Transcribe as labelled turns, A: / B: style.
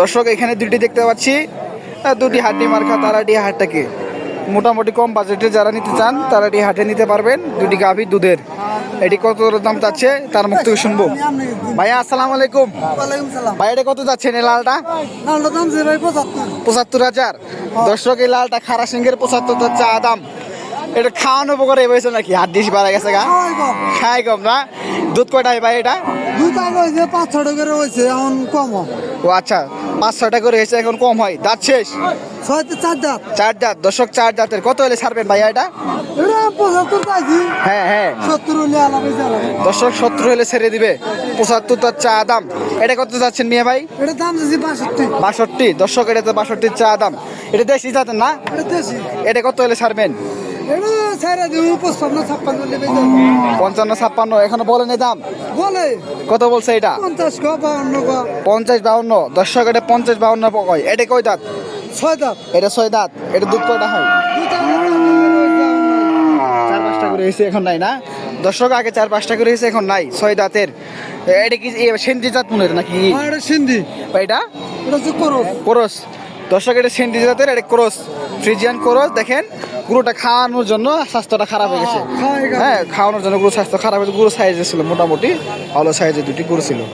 A: দর্শক এখানে দুটি দেখতে পাচ্ছি, দুটি হাড্ডি মার্কা তারাডি হাটটাকে মোটামুটি কম বাজেটে যারা নিতে চান তারা এই হাটে নিতে পারবেন। দুটি গাভী দুধের, এটি কত দাম চাচ্ছে তার মুখ থেকে শুনবো। ভাইয়া আসসালামু আলাইকুম। ভাই এটা কত যাচ্ছেন এই লালটা? ৭৫,০০০। দর্শক এই লালটা খারা সিংহের ৭৫ চা দাম। এটা খাওয়ানো উপকারে হয়েছে নাকি? হাড্ডি বাড়া গেছে গা, খাই কম না? দুধ কয়টা ভাই এটা?
B: দুধ আগে হয়েছে ৫-৬ করে হয়েছে, এখন কম হয়।
A: ও আচ্ছা, ৫-৬টা করে হয়েছে, এখন কম হয়। দাঁত শেষ?
B: ৪ দাঁত।
A: 4 দাঁত। দর্শক 4 দাঁতের কত হলে ছাড়বেন ভাইয়া এটা?
B: এটা ৭৫ চাইছি।
A: হ্যাঁ
B: ৭০ হলে আলাদা চালাবে।
A: দর্শক ৭০ হলে ছেড়ে দিবে। ৭৫ তার চা দাম। এটা কত যাচ্ছেন মিয়া ভাই?
B: এটা দাম চাইছি ৬২।
A: ৬২। দর্শক এটা তো ৬২ চা দাম। এটা দেশি জাতের না?
B: এটা দেশি।
A: এটা কত হলে ছাড়বেন?
B: এটা ছেড়ে দিব ৫৫-৫৬ হলে বেচে দেব।
A: ৫৫-৫৬ এখনো বলেনি দাম?
B: বলে
A: কত বলছে এটা?
B: ৫০ ক ৫২ ক।
A: ৫০-৫২। দর্শক এটা ৫০-৫২ কয়। এটা কয় দাঁত?
B: ৬ দাঁত।
A: এটা ৬ দাঁত। এটা দুধ কয়টা হয়?
B: দুধ আগে
A: ৪-৫টা করে হয়েছে, এখন নাই না? দর্শক আগে ৪-৫টা করে হয়েছে, এখন নাই। ৬ দাঁতের। এটা কি সেন্দি জাত মনে হয় নাকি?
B: এটা সিন্ধি।
A: এটা
B: এটা হচ্ছে করস।
A: ক্রস। দর্শক এটা সেন্দি জাতের, এটা ক্রস, ফ্রিজিয়ান ক্রস। দেখেন গুঁড়োটা খাওয়ানোর জন্য স্বাস্থ্যটা খারাপ হয়ে গেছে। হ্যাঁ, খাওয়ানোর জন্য গুঁড়ো স্বাস্থ্য খারাপ হয়েছে। গুঁড়ো সাইজে ছিল, মোটামুটি ভালো সাইজে দুটি গুঁড়ো ছিল।